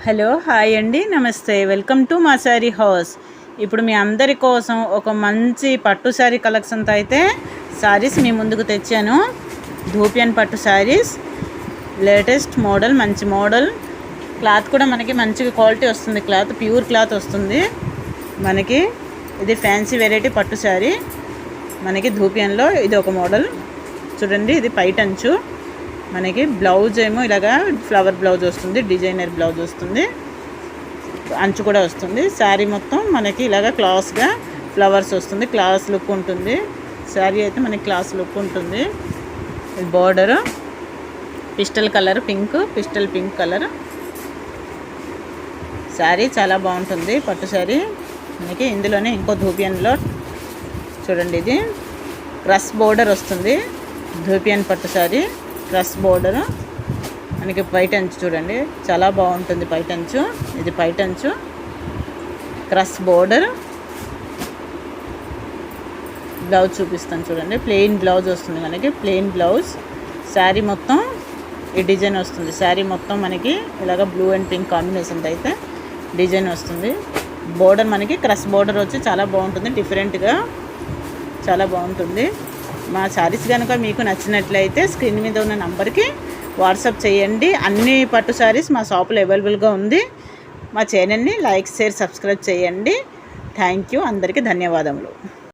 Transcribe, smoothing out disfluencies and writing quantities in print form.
Hello hi అండి, నమస్తే. Welcome to మా శారీ హౌస్. ఇప్పుడు మీ అందరి కోసం ఒక మంచి పట్టు శారీ కలెక్షన్తో అయితే శారీస్ మీ ముందుకు తెచ్చాను. ధూపియన్ పట్టు శారీస్, లేటెస్ట్ మోడల్, మంచి మోడల్. క్లాత్ కూడా మనకి మంచి క్వాలిటీ వస్తుంది. క్లాత్ ప్యూర్ క్లాత్ వస్తుంది మనకి. ఇది ఫ్యాన్సీ వెరైటీ పట్టు శారీ మనకి ధూపియన్లో. ఇది ఒక మోడల్ చూడండి. ఇది పైటంచు మనకి. బ్లౌజ్ ఏమో ఇలాగా ఫ్లవర్ బ్లౌజ్ వస్తుంది, డిజైనర్ బ్లౌజ్ వస్తుంది, అంచు కూడా వస్తుంది. శారీ మొత్తం మనకి ఇలాగా క్లాస్గా ఫ్లవర్స్ వస్తుంది, క్లాస్ లుక్ ఉంటుంది. శారీ అయితే మనకి క్లాస్ లుక్ ఉంటుంది. ఇది border pistol colour, pistol pink colour. Sari చాలా బాగుంటుంది పట్టు శారీ మనకి. ఇందులోనే ఇంకో ధూపియన్లో చూడండి, ఇది క్రస్ బోర్డర్ వస్తుంది. ధూపియన్ పట్టు శారీ క్రస్ బోర్డర్ మనకి. పైటంచు చూడండి, చాలా బాగుంటుంది పైటంచు. ఇది పైటంచు, క్రస్ బోర్డర్. బ్లౌజ్ చూపిస్తాను చూడండి. ప్లెయిన్ బ్లౌజ్ వస్తుంది మనకి, ప్లెయిన్ బ్లౌజ్. శారీ మొత్తం ఈ డిజైన్ వస్తుంది. శారీ మొత్తం మనకి ఇలాగ బ్లూ అండ్ పింక్ కాంబినేషన్ అయితే డిజైన్ వస్తుంది. బోర్డర్ మనకి క్రస్ బోర్డర్ వచ్చి చాలా బాగుంటుంది, డిఫరెంట్గా చాలా బాగుంటుంది. మా శారీస్ కనుక మీకు నచ్చినట్లయితే స్క్రీన్ మీద ఉన్న నంబర్కి వాట్సాప్ చేయండి. అన్ని పట్టు శారీస్ మా షాపులో అవైలబుల్గా ఉంది. మా ఛానల్ని లైక్, షేర్, సబ్స్క్రైబ్ చేయండి. Thank you. అందరికీ ధన్యవాదములు.